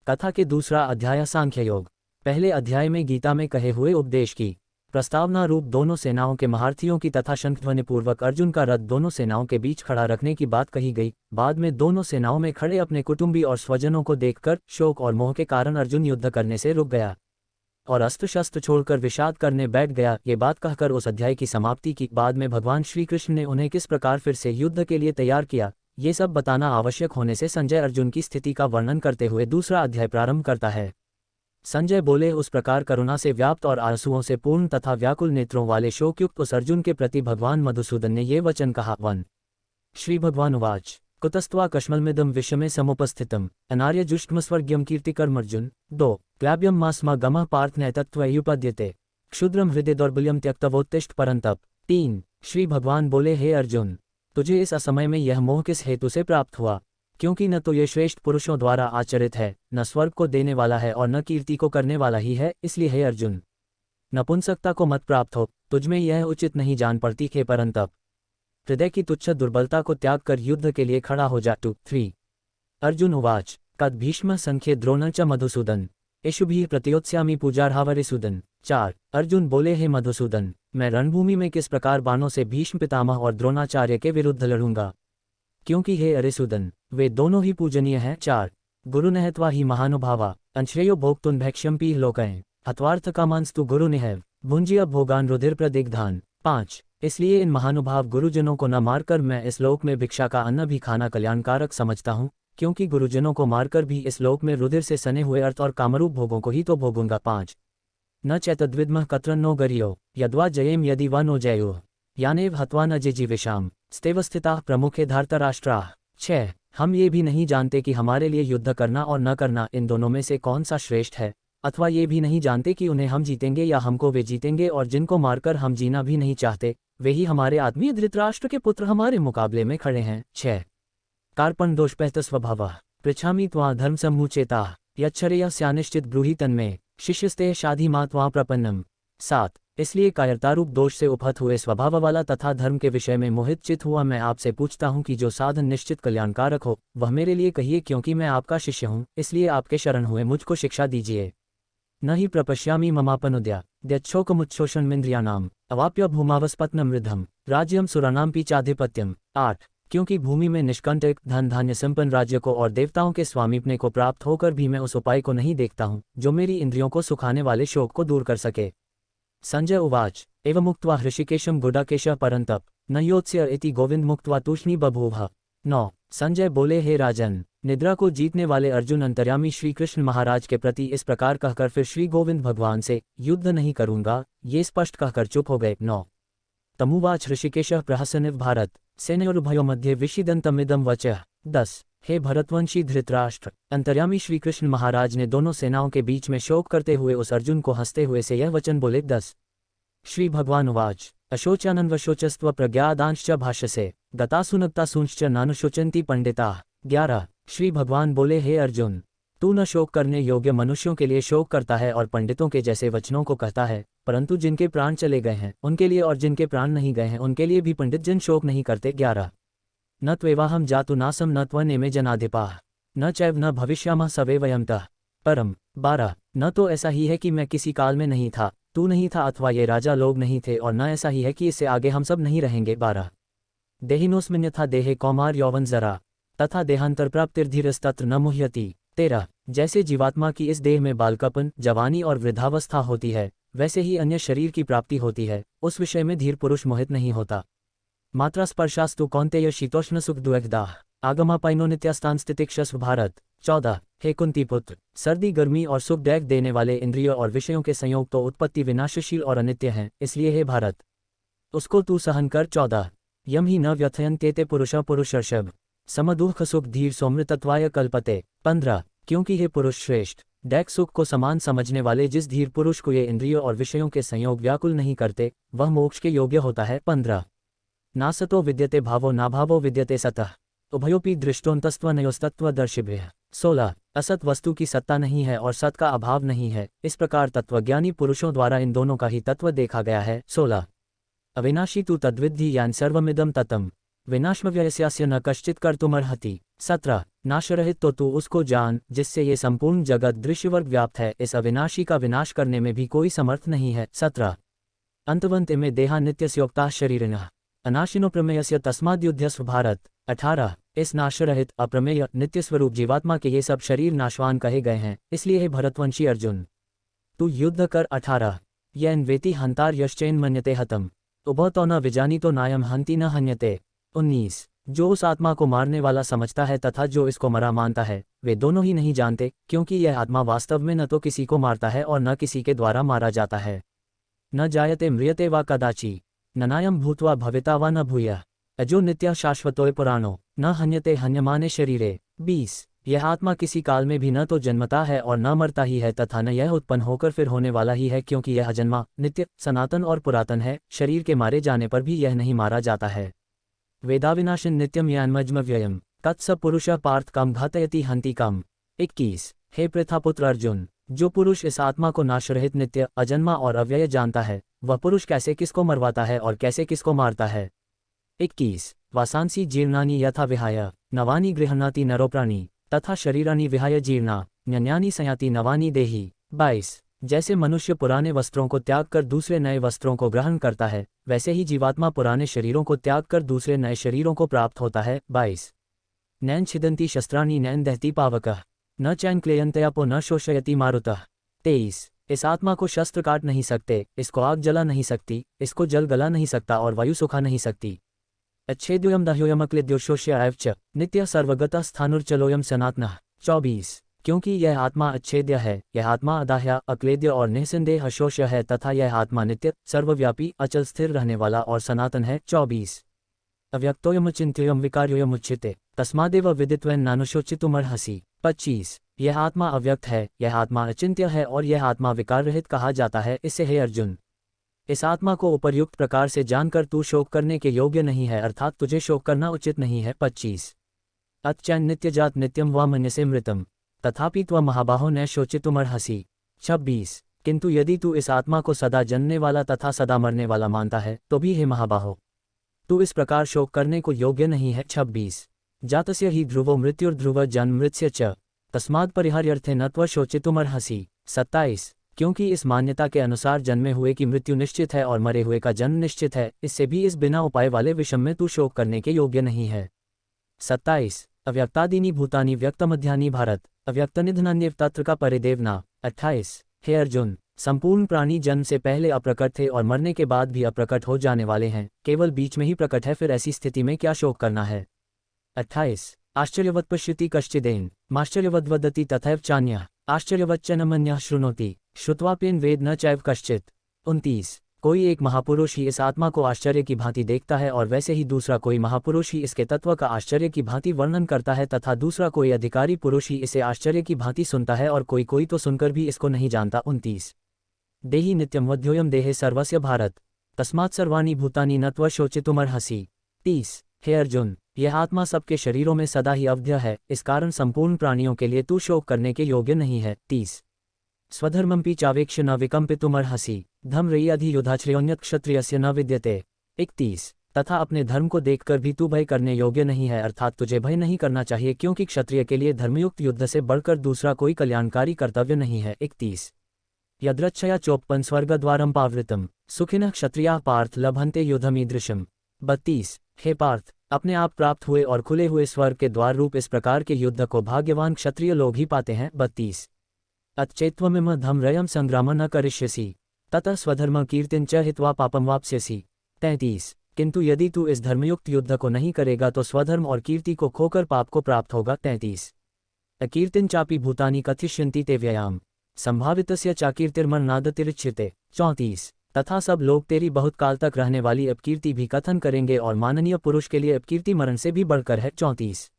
कथा के दूसरा अध्याय सांख्य योग। पहले अध्याय में गीता में कहे हुए उपदेश की प्रस्तावना रूप दोनों सेनाओं के महारथियों की तथा शंखध्वनि पूर्वक अर्जुन का रथ दोनों सेनाओं के बीच खड़ा रखने की बात कही गई। बाद में दोनों सेनाओं में खड़े अपने कुटुंबी और स्वजनों को देखकर शोक और मोह के कारण अर्जुन युद्ध करने से रुक गया और अस्त्र शस्त्र छोड़कर विषाद करने बैठ गया। ये बात कहकर उस अध्याय की समाप्ति की। बाद में भगवान श्री कृष्ण ने उन्हें किस प्रकार फिर से युद्ध के लिए तैयार किया, ये सब बताना आवश्यक होने से संजय अर्जुन की स्थिति का वर्णन करते हुए दूसरा अध्याय प्रारंभ करता है। संजय बोले, उस प्रकार करुणा से व्याप्त और आंसुओं से पूर्ण तथा व्याकुल नेत्रों वाले शोकयुक्त उस अर्जुन के प्रति भगवान मधुसूदन ने ये वचन कहा। 1 श्री भगवान उवाच कुतस्त्वा कश्मलमिदं विषमे समुपस्थितम् अनार्यजुष्टमस्वर्ग्यं कीर्तिकर्मर्जुन। 2 क्लैब्यं मास्मा गमः पार्थ नैतत्त्वयुपद्यते क्षुद्रं हृदय दौर्बल्यं त्यक्तवोत्तिष्ठ परन्तप। 3 श्री भगवान बोले, हे अर्जुन, तुझे इस असमय में यह मोह किस हेतु से प्राप्त हुआ? क्योंकि न तो ये श्रेष्ठ पुरुषों द्वारा आचरित है, न स्वर्ग को देने वाला है और न कीर्ति को करने वाला ही है। इसलिए हे अर्जुन, नपुंसकता को मत प्राप्त हो, तुझमें यह उचित नहीं जान पड़ती हे परंतप हृदय की तुच्छ दुर्बलता को त्याग कर युद्ध के लिए खड़ा हो जा। 2 3 अर्जुन उवाच कद भीष्म संख्ये द्रोण च मधुसूदन एषुभिः प्रत्योत्स्यामि पूजार्हावरिसूदन। 4 अर्जुन बोले, हे मधुसूदन, मैं रणभूमि में किस प्रकार बाणों से भीष्म पितामह और द्रोणाचार्य के विरुद्ध लड़ूंगा, क्योंकि हे अरिसूदन, वे दोनों ही पूजनीय हैं। 4 गुरुनहत्वा ही महानुभावा अंश्रेयो भोक्तुन भैक्ष्यम्पि लोकैः हत्वार्थकामांस्तु गुरुनिहैव भुंजीय भोगान रुधिर प्रदिग्धान। 5 इसलिए इन महानुभाव गुरुजनों को न मारकर मैं इस लोक में भिक्षा का अन्न भी खाना कल्याणकारक समझता हूँ, क्योंकि गुरुजनों को मारकर भी इस लोक में रुधिर से सने हुए अर्थ और कामरूप भोगों को ही तो भोगूंगा। 5 न चैतद्विद्मः कत्रन्नो गरियो यद्वा जयेम यदि वा नो जयुः यानेव हत्वा न जिजीविषाम स्तेवस्थिताः प्रमुखे धार्तराष्ट्राः। 6 हम ये भी नहीं जानते कि हमारे लिए युद्ध करना और न करना इन दोनों में से कौन सा श्रेष्ठ है, अथवा ये भी नहीं जानते कि उन्हें हम जीतेंगे या हमको वे जीतेंगे, और जिनको मारकर हम जीना भी नहीं चाहते वे ही हमारे आत्मीय धृतराष्ट्र के पुत्र हमारे मुकाबले में खड़े हैं। 6 कार्पण दोषपहत स्वभावः पृच्छामि त्वां धर्म सम्मुचेताः यच्छ्रेयः स्यानिश्चित ब्रूहि तन्मे शिष्यस्ते शाधि मा त्वां प्रपन्नम। 7 इसलिए कायरतारूप दोष से उपहत हुए स्वभाव वाला तथा धर्म के विषय में मोहित चित हुआ मैं आपसे पूछता हूँ कि जो साधन निश्चित कल्याणकारक हो वह मेरे लिए कहिए, क्योंकि मैं आपका शिष्य हूँ, इसलिए आपके शरण हुए मुझको शिक्षा दीजिए। न ही प्रपश्यामि ममापनुद्या द्यच्छोकमुच्छोषणमिन्द्रियाणाम अवाप्य भूमावस्पत्नम मृधम राज्यम सुराणाम पीचाधिपत्यम। 8 क्योंकि भूमि में निष्कंटक धन धान्य संपन्न राज्य को और देवताओं के स्वामीपने को प्राप्त होकर भी मैं उस उपाय को नहीं देखता हूँ जो मेरी इंद्रियों को सुखाने वाले शोक को दूर कर सके। संजय उवाच एवमुक्त्वा हृषिकेशं गुडाकेशः परन्तप न योत्स्य इति गोविंद मुक्त्वा तूष्णी बभूव। 9 संजय बोले, हे राजन, निद्रा को जीतने वाले अर्जुन अंतर्यामी श्री कृष्ण महाराज के प्रति इस प्रकार कहकर फिर श्री गोविंद भगवान से युद्ध नहीं करूंगा ये स्पष्ट कहकर चुप हो गए। 9 तमुवाच ऋषिकेशः प्रहसनिव भारत सेनयोरुभयो मध्ये विषिदन्तमिदं वचः। 10 हे भरतवंशी धृतराष्ट्र, अंतर्यामी श्री कृष्ण महाराज ने दोनों सेनाओं के बीच में शोक करते हुए उस अर्जुन को हंसते हुए से यह वचन बोले। 10 श्री भगवान उवाच अशोचानन्वशोचस्त्व प्रज्ञादांश्च भाष्यसे गतासुनक्तासूंश्च नानुशोचन्ति पंडिताः। 11 श्री भगवान बोले, हे अर्जुन, तू न शोक करने योग्य मनुष्यों के लिए शोक करता है और पंडितों के जैसे वचनों को कहता है, परंतु जिनके प्राण चले गए हैं उनके लिए और जिनके प्राण नहीं गए हैं उनके लिए भी पंडित जन शोक नहीं करते। 11 न त्वेवाहं जातु नासम न त्वनेमे जनाधिपाः न चैव न भविष्यामः सवे वयम्तः परम। 12 न तो ऐसा ही है कि मैं किसी काल में नहीं था, तू नहीं था, अथवा ये राजा लोग नहीं थे, और न ऐसा ही है कि इससे आगे हम सब नहीं रहेंगे। 12 देहिनोस्मिन् यथा देहे कौमार यौवन जरा तथा देहांतर प्राप्तिर्धीरस्तत्र न मुह्यति। 13 जैसे जीवात्मा की इस देह में बालकापन, जवानी और वृद्धावस्था होती है, वैसे ही अन्य शरीर की प्राप्ति होती है, उस विषय में धीर पुरुष मोहित नहीं होता। मात्रा स्पर्शास्तु कौन्तेय शीतोष्ण सुख द्वैगदाः आगमापाइनो नित्यास्तान स्थितिक्षस्व भारत। 14 हे कुंती पुत्र, सर्दी गर्मी और सुख दैग देने वाले इंद्रियों और विषयों के संयोग तो उत्पत्ति विनाशशील और अनित्य हैं, इसलिए हे भारत उसको तू सहन कर। 14 यम ही न व्यथयन्त्येते पुरुषः पुरुषर्षभ समदुःख सुख धीर सौम्यतत्वाय कल्पते। 15 क्योंकि हे पुरुष श्रेष्ठ, दैक सुख को समान समझने वाले जिस धीर पुरुष को ये इंद्रियों और विषयों के संयोग व्याकुल नहीं करते वह मोक्ष के योग्य होता है। 15 नासतो विद्यते भावो नाभावो विद्यते सतः उभयोपि दृष्टोन्तस्त्वनयोस्तत्वदर्शिभिः। 16 असत वस्तु की सत्ता नहीं है और सत का अभाव नहीं है, इस प्रकार तत्वज्ञानी पुरुषों द्वारा इन दोनों का ही तत्व देखा गया है। 16 अविनाशी तु तद्विद्धि यान सर्वमिदं ततम् विनाशमव्ययस्यास्य न कश्चित् कर्तुमर्हति। 17 नाशरहित तो तू उसको जान जिससे ये संपूर्ण जगत दृश्यवर्ग व्याप्त है, इस अविनाशी का विनाश करने में भी कोई समर्थ नहीं है। 17 अंतवंत इमे देहा नित्यस्योक्ताः शरीरिणः अनाशिनो प्रमेयस्य तस्माद्युध्यस्व भारत। 18 इस नाशरहित अप्रमेय नित्य स्वरूप जीवात्मा के ये सब शरीर नाशवान कहे गए हैं, इसलिए हे भरतवंशी अर्जुन तू युद्ध कर। 18 येन वेति हंतार यश्चैन मन्यते हतम उभौ तो न विजानीतो नायम हंति न हन्यते। 19 जो उस आत्मा को मारने वाला समझता है तथा जो इसको मरा मानता है, वे दोनों ही नहीं जानते, क्योंकि यह आत्मा वास्तव में न तो किसी को मारता है और न किसी के द्वारा मारा जाता है। न जायते म्रियते वा कदाचि ननायम भूत्वा भविता वा न भूयः अजो नित्य शाश्वतोय पुराणो न हन्यते हन्यमाने शरीरे। 20 यह आत्मा किसी काल में भी न तो जन्मता है और न मरता ही है तथा न यह उत्पन्न होकर फिर होने वाला ही है, क्योंकि यह अजन्मा नित्य सनातन और पुरातन है। शरीर के मारे जाने पर भी यह नहीं मारा जाता है। वेदाविनाशन नित्यम यान्मज्मव्ययम् तत्स पुरुषः पार्थ काम घातयति हन्ति काम। 21 हे पृथापुत्र अर्जुन, जो पुरुष इस आत्मा को नाशरहित नित्य अजन्मा और अव्यय जानता है, वह पुरुष कैसे किसको मरवाता है और कैसे किसको मारता है। 21 वासांसी जीर्णानि यथा विहाय नवानि गृह्णाति नरोप्राणि तथा शरीरानि विहाय जीर्णा न्यन्यानि संयाति नवानि देहि। 22 जैसे मनुष्य पुराने वस्त्रों को त्याग कर दूसरे नए वस्त्रों को ग्रहण करता है, वैसे ही जीवात्मा पुराने शरीरों को त्याग कर दूसरे नए शरीरों को प्राप्त होता है। 22 नैन छिदन्ति शस्त्राणि नैन दहति पावकः न चैन क्लेयन्तयापो न शोषयति मारुतः। 23 इस आत्मा को शस्त्र काट नहीं सकते, इसको आग जला नहीं सकती, इसको जल गला नहीं सकता और वायु सुखा नहीं सकती। अच्छेद्योयम दह्योयम अक्लेद्योशोष्य एवच नित्य सर्वगतः स्थानुर्चलोयम सनातनः। 24 क्योंकि यह आत्मा अच्छेद्य है, यह आत्मा अदाह्य अक्लेद्य और निःसंदेह अशोष्य है तथा यह आत्मा नित्य सर्वव्यापी अचल स्थिर रहने वाला और सनातन है। 24 अव्यक्तोयमुचिन्त्योयम विकार्योयमुच्यते तस्मादेव विदित्वैन नानुशोचितुमर्हसि। 25 यह आत्मा अव्यक्त है, यह आत्मा अचिंत्य है और यह आत्मा विकार रहित कहा जाता है। इससे हे अर्जुन, इस आत्मा को उपर्युक्त प्रकार से जानकर तू शोक करने के योग्य नहीं है, अर्थात तुझे शोक करना उचित नहीं है। 25 अतचैन नित्यजात नित्यम वा मन्यसे मृतम तथापि त्वं महाबाहो न शोचितुमर्हसि। 26 किंतु यदि तू इस आत्मा को सदा जन्मने वाला तथा सदा मरने वाला मानता है, तो भी हे महाबाहो तू इस प्रकार शोक करने को योग्य नहीं है। 26 जातस्य ही ध्रुवो मृत्युर्ध्रुव जन्म मृत्स्य च तस्माद् परिहार्यर्थे न त्वं शोचितुमर्हसि। 27 क्योंकि इस मान्यता के अनुसार जन्मे हुए की मृत्यु निश्चित है और मरे हुए का जन्म निश्चित है, इससे भी इस बिना उपाय वाले विषम में तू शोक करने के योग्य नहीं है। 27 अव्यक्तादीनि भूतानि व्यक्तमध्यानि भारत अव्यक्तनिधनान्येव तत्र का परिदेवना। 28 हे अर्जुन, संपूर्ण प्राणी जन्म से पहले अप्रकट थे और मरने के बाद भी अप्रकट हो जाने वाले हैं, केवल बीच में ही प्रकट है, फिर ऐसी स्थिति में क्या शोक करना है। 28 आश्चर्यवत् पश्यति कश्चिदेन माश्चर्यवद् वदति तथैव चान्यः आश्चर्यवच्च न मन्यः शृणोति श्रुत्वाप्येन वेद न चैव कश्चित्। 29 कोई एक महापुरुष ही इस आत्मा को आश्चर्य की भांति देखता है और वैसे ही दूसरा कोई महापुरुष ही इसके तत्व का आश्चर्य की भांति वर्णन करता है तथा दूसरा कोई अधिकारी पुरुष ही इसे आश्चर्य की भांति सुनता है और कोई कोई तो सुनकर भी इसको नहीं जानता। 29 देहि नित्यम वध्योयम देहे सर्वस्य भारत तस्मात् सर्वाणि भूतानि न त्वं शोचितुमर्हसि। 30 हे अर्जुन, यह आत्मा सबके शरीरों में सदा ही अवध्य है, इस कारण संपूर्ण प्राणियों के लिए तू शोक करने के योग्य नहीं है। 30 स्वधर्मंपि चावेक्ष न विकंपितुमर्हसि धम्रय्याधि युधाश्रयोन्यत क्षत्रियस्य न विद्यते। 31 तथा अपने धर्म को देखकर भी तू भय करने योग्य नहीं है, अर्थात तुझे भय नहीं करना चाहिए, क्योंकि क्षत्रिय के लिए धर्मयुक्त युद्ध से बढ़कर दूसरा कोई कल्याणकारी कर्तव्य नहीं है। 31 यद्रच्छया चोपन स्वर्गद्वारम पावृतम सुखिनः क्षत्रियाः पार्थ लभन्ते युद्धमीदृशम्। 32 हे पार्थ, अपने आप प्राप्त हुए और खुले हुए स्वर्ग के द्वार रूप इस प्रकार के युद्ध को भाग्यवान क्षत्रिय लोग ही पाते हैं। 32 अतचेत्त्वमिम धम्रयं संग्राम न करिष्यसि ततः स्वधर्म कीर्तिं च हित्वा पापं वाप्स्यसि। 33 किंतु यदि तू इस धर्मयुक्त युद्ध को नहीं करेगा तो स्वधर्म और कीर्ति को खोकर पाप को प्राप्त होगा। 33 अकीर्तिं चापि भूतानि कथिष्यन्ति ते व्ययाम संभावितस्य चाकीर्तिर्मरणादतिरिच्यते। 34 तथा सब लोग तेरी बहुत काल तक रहने वाली अपकीर्ति भी कथन करेंगे और माननीय पुरुष के लिए अपकीर्ति मरण से भी बढ़कर है। 34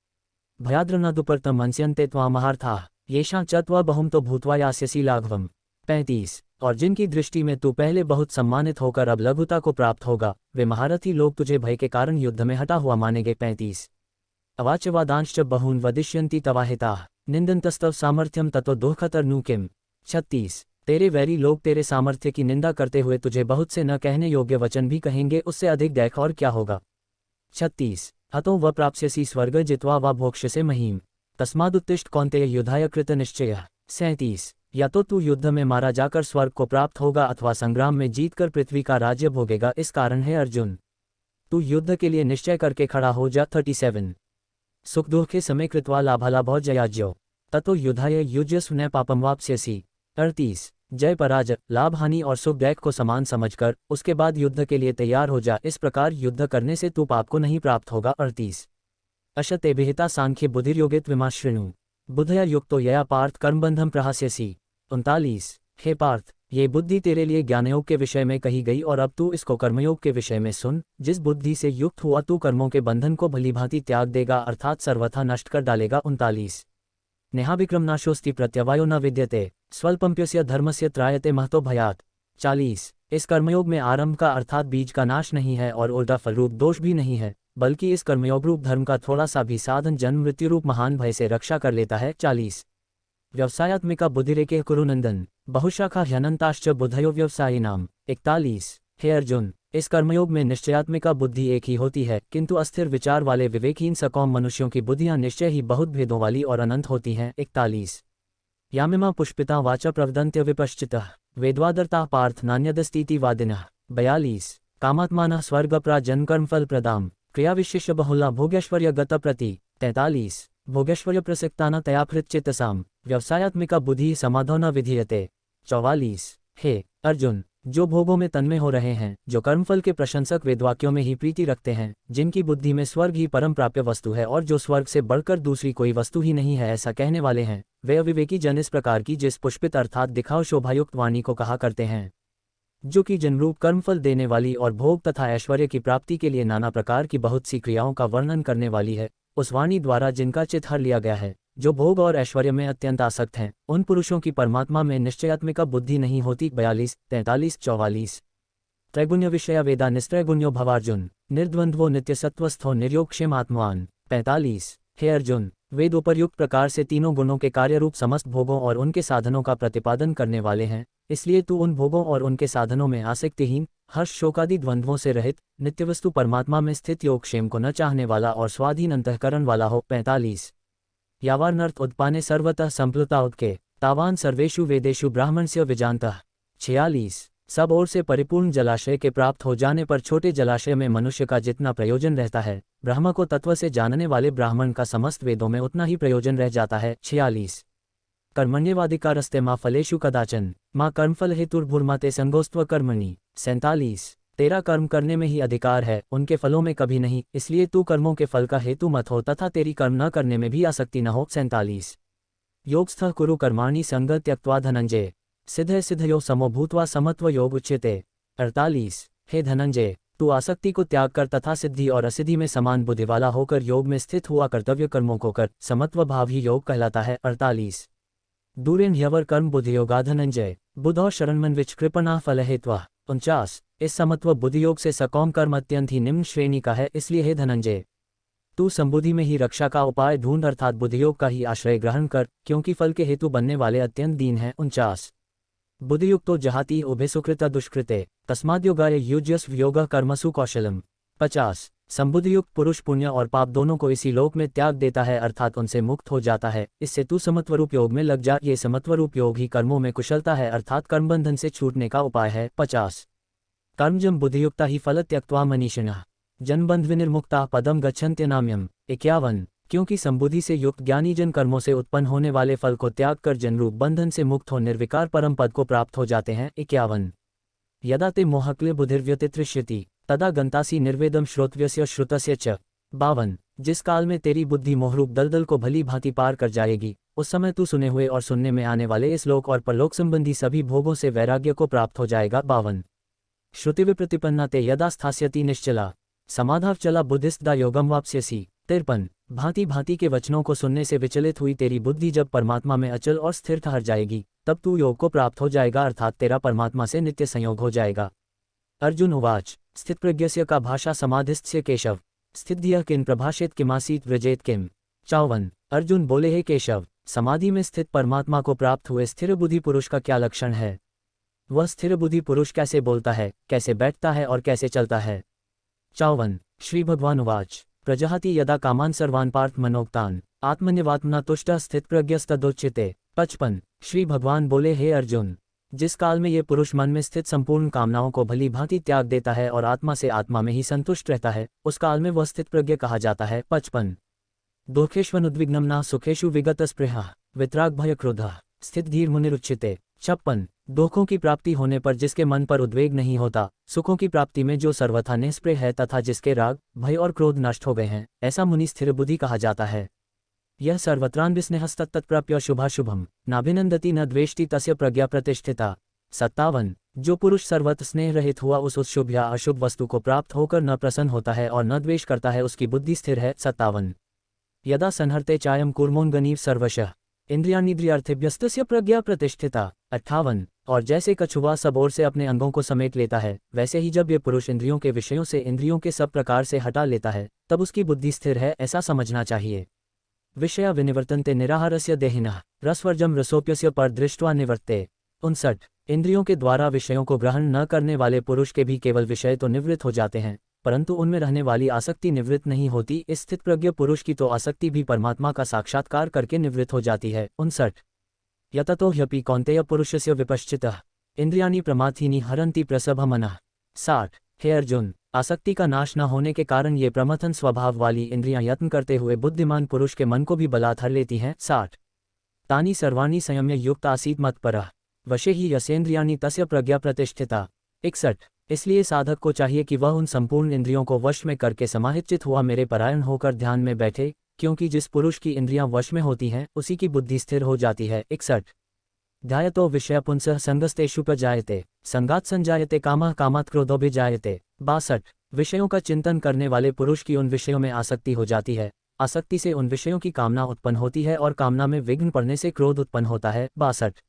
भयाद्रनादुपर्तम मंस्यन्ते त्वामहार्थाः येषां च त्वा बहुम तो भूत्वा यास्यसि लाघवम्। 35 और जिनकी दृष्टि में तू पहले बहुत सम्मानित होकर अब लघुता को प्राप्त होगा, वे महारथी लोग तुझे भय के कारण युद्ध में हटा हुआ मानेंगे। 35 अवाच्यवादांश्च बहून् वदिष्यन्ति तवाहिताः निन्दन्तस्तव सामर्थ्यम ततो दुःखतरनु किम्। 36 तेरे वैरी लोग तेरे सामर्थ्य की निंदा करते हुए तुझे बहुत से न कहने योग्य वचन भी कहेंगे, उससे अधिक दैख और क्या होगा। 36 हतो व प्राप्स्यसि स्वर्ग जित्वा वा भोक्ष्यसे महीम् तस्मादुत्तिष्ठ कौन्तेय युद्धाय कृत निश्चयः। 37। या तो तू युद्ध में मारा जाकर स्वर्ग को प्राप्त होगा अथवा संग्राम में जीतकर पृथ्वी का राज्य भोगेगा, इस कारण है अर्जुन तू युद्ध के लिए निश्चय करके खड़ा हो जा। 37। सुख दुःखे समे कृत्वा लाभालाभौ जयाज्यो ततो युद्धाय युज्यस्व न पापम वाप्स्यसि। 38। जय पराजय, लाभ हानि और सुख दैख को समान समझकर उसके बाद युद्ध के लिए तैयार हो जा, इस प्रकार युद्ध करने से तू पाप को नहीं प्राप्त होगा। 38। अशते विहिता सांख्य बुद्धिर्योगित विमाश्रृणु बुद्धया युक्तो यया पार्थ कर्मबंधम प्रहास्यसि। 39। हे पार्थ, ये बुद्धि तेरे लिए ज्ञानयोग के विषय में कही गई और अब तू इसको कर्मयोग के विषय में सुन। जिस बुद्धि से युक्त हुआ तू कर्मों के बंधन को भलीभांति त्याग देगा अर्थात सर्वथा नष्ट कर डालेगा। 39। नेहाभिक्रमनाशोस्ति प्रत्यवायो न विद्यते स्वल्पम्प्यस्य धर्मस्य त्रायते महतो भयात्। 40। इस कर्मयोग में आरंभ का अर्थात बीज का नाश नहीं है और उल्टा फलरूप दोष भी नहीं है, बल्कि इस कर्मयोग रूप धर्म का थोड़ा सा भी साधन जन्म मृत्यु रूप महान भय से रक्षा कर लेता है। 40। व्यवसायात्मिका बुद्धिरेके कुरुनंदन बहुशाखा ह्यनंताश्च बुद्धयो व्यवसायिनाम। 41। हे अर्जुन, इस कर्मयोग में निश्चयात्मिका बुद्धि एक ही होती है, किंतु अस्थिर विचार वाले विवेकहीन सकौम मनुष्यों की बुद्धियां निश्चय ही बहुत भेदों वाली और अनंत होती हैं। 41। यामिमा पुष्पिता वाचा प्रवदन्त्य विपश्चितः वेद्वादर्ता पार्थ नान्यदस्तीति वादिनः। 42। कामात्मानः स्वर्गप्रा जन्मकर्मफल प्रदाम क्रियाविशेष्य बहुला भोगैश्वर्य गत प्रति। 43। भोगैश्वर्य प्रसक्ताना तयाफृच्चित्तसाम व्यवसायात्मिका बुद्धि समाधो न विधीयते। 44। हे अर्जुन, जो भोगों में तन्मय हो रहे हैं, जो कर्मफल के प्रशंसक वेदवाक्यों में ही प्रीति रखते हैं, जिनकी बुद्धि में स्वर्ग ही परम प्राप्य वस्तु है और जो स्वर्ग से बढ़कर दूसरी कोई वस्तु ही नहीं है ऐसा कहने वाले हैं, वे अविवेकी जन इस प्रकार की जिस पुष्पित अर्थात दिखाओ शोभायुक्त वाणी को कहा करते हैं, जो कि जनरूप कर्मफल देने वाली और भोग तथा ऐश्वर्य की प्राप्ति के लिए नाना प्रकार की बहुत सी क्रियाओं का वर्णन करने वाली है, उस वाणी द्वारा जिनका चित्त हर लिया गया है, जो भोग और ऐश्वर्य में अत्यंत आसक्त हैं, उन पुरुषों की परमात्मा में निश्चयात्मिका बुद्धि नहीं होती। 42, 43, 44। त्रैगुण्य विषया वेदा निस्त्रैगुण्यो भवार्जुन निर्द्वंद्वो नित्यसत्वस्थो निर्योगक्षेम आत्मवान। 45। हे अर्जुन, वेद उपर्युक्त प्रकार से तीनों गुणों के कार्यरूप समस्त भोगों और उनके साधनों का प्रतिपादन करने वाले हैं, इसलिए तू उन भोगों और उनके साधनों में आसक्तिहीन, हर्ष शोकादि द्वंद्वों से रहित, नित्यवस्तु परमात्मा में स्थित योगक्षेम को न चाहने वाला और स्वाधीन अंतःकरण वाला हो। 45। यावानर्थ उत्पाने सर्वतः संप्लुता उदके तावान सर्वेषु वेदेषु ब्राह्मणस्य विजानतः। 46। सब ओर से परिपूर्ण जलाशय के प्राप्त हो जाने पर छोटे जलाशय में मनुष्य का जितना प्रयोजन रहता है, ब्रह्म को तत्व से जानने वाले ब्राह्मण का समस्त वेदों में उतना ही प्रयोजन रह जाता है। 46। कर्मण्येवाधिकारस्ते मां फलेषु कदाचन मां कर्मफल हेतुर्भुर्माते संगोस्त्व कर्मणि। 47। तेरा कर्म करने में ही अधिकार है, उनके फलों में कभी नहीं, इसलिए तू कर्मों के फल का हेतु मत हो तथा तेरी कर्म न करने में भी आसक्ति न हो। 47। योगस्थः कुरु कर्माणि संग त्यक्त्वा धनंजय सिद्ध सिद्धयो समो भूत्वा समत्व योग उच्यते। 48। हे धनंजय, तू आसक्ति को त्याग कर तथा सिद्धि और असिद्धि में समान बुद्धि वाला होकर योग में स्थित हुआ कर्तव्य कर्मों को कर, समत्व भाव ही योग कहलाता है। 48। दूरेन ह्यवर कर्म बुद्धि योगा धनंजय बुधौ शरणमन विच कृपणा फल हेत्वा। 49। इस समत्व बुद्धि योग से सकौम कर्म अत्यंत ही निम्न श्रेणी का है, इसलिए हे धनंजय, तू संबुद्धि में ही रक्षा का उपाय ढूंढ अर्थात बुद्धियोग का ही आश्रय ग्रहण कर, क्योंकि फल के हेतु बनने वाले अत्यंत दीन हैं। 49। बुद्धियुक्तो जहाति उभे सुकृता दुष्कृते तस्माद्योगाय युज्यस्व योगः कर्मसु कौशलम। 50। संबुद्धियुक्त पुरुष पुण्य और पाप दोनों को इसी लोक में त्याग देता है अर्थात उनसे मुक्त हो जाता है, इससे तू समत्वरूप योग में लग जा, ये समत्वरूप योग ही कर्मों में कुशलता है अर्थात कर्मबंधन से छूटने का उपाय है। 50। कर्मजम बुद्धियुक्ता ही फल त्यक्त्वा मनीषिणः जन्मबंध विनिर्मुक्ता पदम गच्छन्त्यनाम्यम। 51। क्योंकि संबुद्धि से युक्त ज्ञानी जन कर्मों से उत्पन्न होने वाले फल को त्याग कर जनरूप बंधन से मुक्त हो निर्विकार परम पद को प्राप्त हो जाते हैं। 51। यदा ते मोहक्ले बुधिर्व्यतित्रिष्यति तदा गंतासी निर्वेदम श्रोतव्यस्य श्रुतस्य च। 52। जिस काल में तेरी बुद्धि मोहरूप दलदल को भली भांति पार कर जाएगी, उस समय तू सुने हुए और सुनने में आने वाले इस लोक और परलोक संबंधी सभी भोगों से वैराग्य को प्राप्त हो जाएगा। 52। श्रुतिविप्रतिपन्ना ते यदा स्थास्यति निश्चला समाधावचला बुद्धिस्दा योगम वाप्स्यसि। 53। भांति भांति के वचनों को सुनने से विचलित हुई तेरी बुद्धि जब परमात्मा में अचल और स्थिर ठहर जाएगी, तब तू योग को प्राप्त हो जाएगा अर्थात तेरा परमात्मा से नित्य संयोग हो जाएगा। अर्जुन उवाच स्थितप्रज्ञस्य का भाषा समाधिस्थ्य केशव स्थितधियः किं प्रभाषेत किमासीत व्रजेत किम। 54। अर्जुन बोले, हे केशव, समाधि में स्थित परमात्मा को प्राप्त हुए स्थिर बुद्धि पुरुष का क्या लक्षण है? वह स्थिर बुद्धि पुरुष कैसे बोलता है, कैसे बैठता है और कैसे चलता है? 54। श्री भगवान उवाच प्रजहाति यदा कामान सर्वान् पार्थ मनोक्तान् आत्मनिवात्मना तुष्ट स्थित प्रज्ञस्तदोच्यते। 55। श्री भगवान बोले, हे अर्जुन, जिस काल में ये पुरुष मन में स्थित संपूर्ण कामनाओं को भली भांति त्याग देता है और आत्मा से आत्मा में ही संतुष्ट रहता है, उस काल में वह स्थित प्रज्ञ कहा जाता है। 55। दुःखेष्वनुद्विग्नं न सुखेषु विगत स्पृहा वितराग भय क्रोध स्थित धीर मुनिरुच्यते। 56। दुखों की प्राप्ति होने पर जिसके मन पर उद्वेग नहीं होता, सुखों की प्राप्ति में जो सर्वथा निष्प्रिय है तथा जिसके राग भय और क्रोध नष्ट हो गए हैं, ऐसा मुनि स्थिर बुद्धि कहा जाता है। यह सर्वत्रान्विस्नेहस्तत्तत्प्राप्य शुभाशुभम नाभिनंदति न द्वेष्टि तस्य प्रज्ञा प्रतिष्ठिता। 57। जो पुरुष सर्वत्र स्नेह रहित हुआ उस शुभ या अशुभ वस्तु को प्राप्त होकर न प्रसन्न होता है और न द्वेष करता है, उसकी बुद्धि स्थिर है। 57। यदा संहर्ते चायम कूर्मोन्गनीव सर्वशः इंद्रियानिद्रियार्थेभ्यस्तस्य प्रज्ञा प्रतिष्ठिता। 58। और जैसे कछुआ सब ओर से अपने अंगों को समेट लेता है, वैसे ही जब ये पुरुष इंद्रियों के विषयों से इंद्रियों के सब प्रकार से हटा लेता है, तब उसकी बुद्धि स्थिर है, ऐसा समझना चाहिए। विषया विनिवर्तन्ते निराहारस्य देहिनः रसवर्जम रसोप्यस्य पर दृष्ट्वा निवर्ते। 59। इंद्रियों के द्वारा विषयों को ग्रहण न करने वाले पुरुष के भी केवल विषय तो निवृत्त हो जाते हैं, परंतु उनमें रहने वाली आसक्ति निवृत्त नहीं होती। इस स्थित प्रज्ञ पुरुष की तो आसक्ति भी परमात्मा का साक्षात्कार करके निवृत्त हो जाती है। 59। यततो ह्यपि कौन्तेय पुरुषस्य विपश्चितः इंद्रियाणि प्रमाथीनि हरन्ति प्रसभमनः। 60। हे अर्जुन, आसक्ति का नाश न होने के कारण ये प्रमथन स्वभाव वाली इंद्रियां यत्न करते हुए बुद्धिमान पुरुष के मन को भी बलात् हर लेती हैं। 60। तानि सर्वाणि संयम्य युक्त आसीत् मत्परः वशे ही यसेन्द्रियाणि तस्य प्रज्ञा प्रतिष्ठिता। 61। इसलिए साधक को चाहिए कि वह उन संपूर्ण इंद्रियों को वश में करके समाहित हुआ मेरे परायण होकर ध्यान में बैठे, क्योंकि जिस पुरुष की इंद्रियां वश में होती हैं उसी की बुद्धि स्थिर हो जाती है। 61। ध्यायतो विषय पुंसः संगस्तेषुपजायते संगात् संजायते कामः कामात् क्रोधोभिजायते। 62। विषयों का चिंतन करने वाले पुरुष की उन विषयों में आसक्ति हो जाती है, आसक्ति से उन विषयों की कामना उत्पन्न होती है और कामना में विघ्न पड़ने से क्रोध उत्पन्न होता है। 62।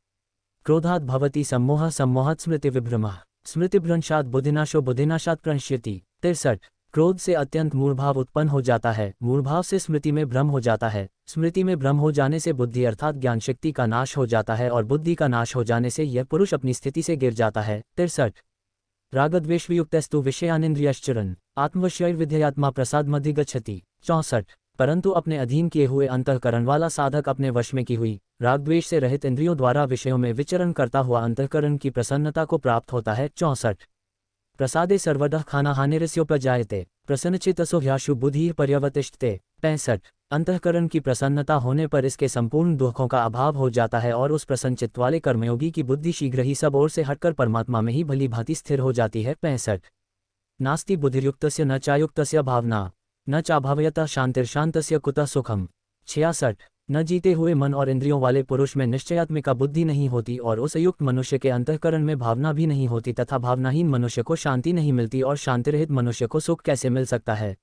क्रोधात् भवति सम्मोहः सम्मोहात् स्मृतिविभ्रमः स्मृतिभ्रंशात् बुद्धिनाशो बुद्धिनाशात् प्रणश्यति। 63। क्रोध से अत्यंत मूढ़भाव उत्पन्न हो जाता है, मूढ़भाव से स्मृति में भ्रम हो जाता है, स्मृति में भ्रम हो जाने से बुद्धि अर्थात ज्ञान शक्ति का नाश हो जाता है और बुद्धि का नाश हो जाने से यह पुरुष अपनी स्थिति से गिर जाता है। 63। रागद्वेषवियुक्तस्तु विषयानिन्द्रियश्चरन् आत्मवश्यैर्विधेयात्मा प्रसादमधिगच्छति। 64। परंतु अपने अधीन किए हुए अंतःकरण वाला साधक अपने वश में की हुई रागद्वेष से रहित इंद्रियों द्वारा विषयों में विचरण करता हुआ अंतःकरण की प्रसन्नता को प्राप्त होता है। 64। प्रसादे सर्वदः खाना हानिरस्योपजायते प्रसन्नचेतसो ह्याशु बुद्धिः पर्यवतिष्ठते। 65। अंतःकरण की प्रसन्नता होने पर इसके संपूर्ण दुखों का अभाव हो जाता है और उस प्रसन्नचित्त वाले कर्मयोगी की बुद्धि शीघ्र ही सब ओर से हटकर परमात्मा में ही भली भांति स्थिर हो जाती है। 65। नास्ति बुद्धिर्युक्तस्य न चायुक्तस्य भावना न चाभावयतः शांतिर्शांतस्य कुतः सुखम। 66। न जीते हुए मन और इंद्रियों वाले पुरुष में निश्चयात्मिका बुद्धि नहीं होती और उस युक्त मनुष्य के अंतःकरण में भावना भी नहीं होती तथा भावनाहीन मनुष्य को शांति नहीं मिलती और शांतिरहित मनुष्य को सुख कैसे मिल सकता है।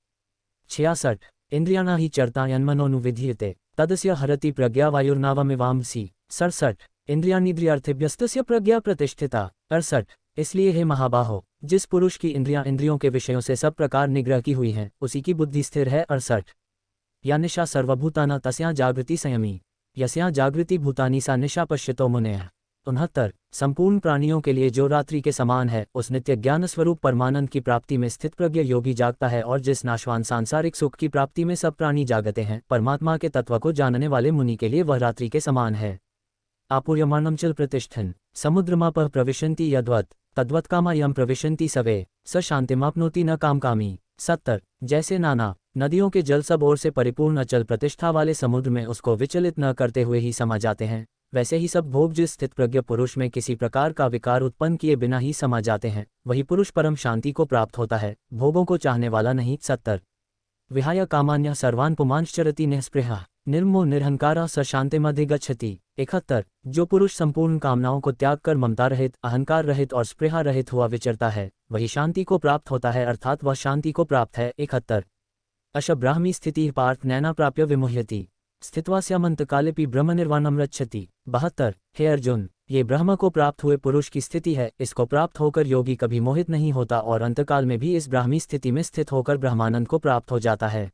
66। इंद्रियाणा ही चरता यन्मनोनुविधीयते तदस्य हरति प्रज्ञा वायुर्नावमिवांसि। 67। इंद्रियानिद्रियार्थेभ्यस्तस्य प्रज्ञा प्रतिष्ठिता। 68। इसलिए हे महाबाहो, जिस पुरुष की इंद्रियां इंद्रियों के विषयों से सब प्रकार निग्रह की हुई हैं, उसी की बुद्धि स्थिर है। 68। या निशा सर्वभूताना तस्यां जागृति संयमी यस्यां जागृति भूतानि सा निशा पश्यतो मुनयः। 69। संपूर्ण प्राणियों के लिए जो रात्रि के समान है, उस नित्य ज्ञान स्वरूप परमानंद की प्राप्ति में स्थित प्रज्ञ योगी जागता है और जिस नाशवान सांसारिक सुख की प्राप्ति में सब प्राणी जागते हैं, परमात्मा के तत्व को जानने वाले मुनि के लिए वह रात्रि के समान है। आपूर्यमाणं चल प्रतिष्ठन् समुद्रमापः प्रविशन्ति यद्वत् तद्वत् कामा यं प्रविशन्ति सवे स शांतिमाप्नोति न कामकामी। 70। जैसे नाना नदियों के जल सब ओर से परिपूर्ण अचल प्रतिष्ठा वाले समुद्र में उसको विचलित न करते हुए ही समा जाते हैं, वैसे ही सब भोग जिस स्थित प्रज्ञ पुरुष में किसी प्रकार का विकार उत्पन्न किए बिना ही समा जाते हैं, वही पुरुष परम शांति को प्राप्त होता है, भोगों को चाहने वाला नहीं। 70। विहाय कामान्यः सर्वान् पुमांश्चरति निःस्पृहः निर्मो निरहंकारा स शांतिमधिगच्छति। 71। जो पुरुष संपूर्ण कामनाओं को त्याग कर ममता रहित, अहंकार रहित और स्पृहा रहित हुआ विचरता है, वही शांति को प्राप्त होता है, अर्थात वह शांति को प्राप्त है। 71। अशब्राह्मी स्थिति पार्थ नैना प्राप्य विमुह्यति स्थित्वास्यामन्तकालेपि ब्रह्मनिर्वाणं रक्षति। 72। हे अर्जुन, ये ब्रह्म को प्राप्त हुए पुरुष की स्थिति है, इसको प्राप्त होकर योगी कभी मोहित नहीं होता और अंतकाल में भी इस ब्राह्मी स्थिति में स्थित होकर ब्रह्मानंद को प्राप्त हो जाता है।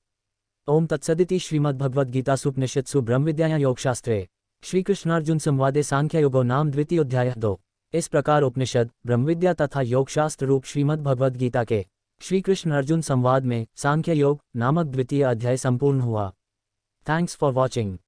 ओम तत्सदिति श्रीमद्भगवद्गीतासु ब्रह्मविद्यायां योगशास्त्रे श्रीकृष्णार्जुन संवादे सांख्ययोगो नाम द्वितीयोऽध्यायः 2। इस प्रकार उपनिषद, ब्रह्मविद्या तथा योगशास्त्र रूप श्रीमद्भगवद्गीता के श्री कृष्ण अर्जुन संवाद में सांख्य योग नामक द्वितीय अध्याय संपूर्ण हुआ। Thanks for watching.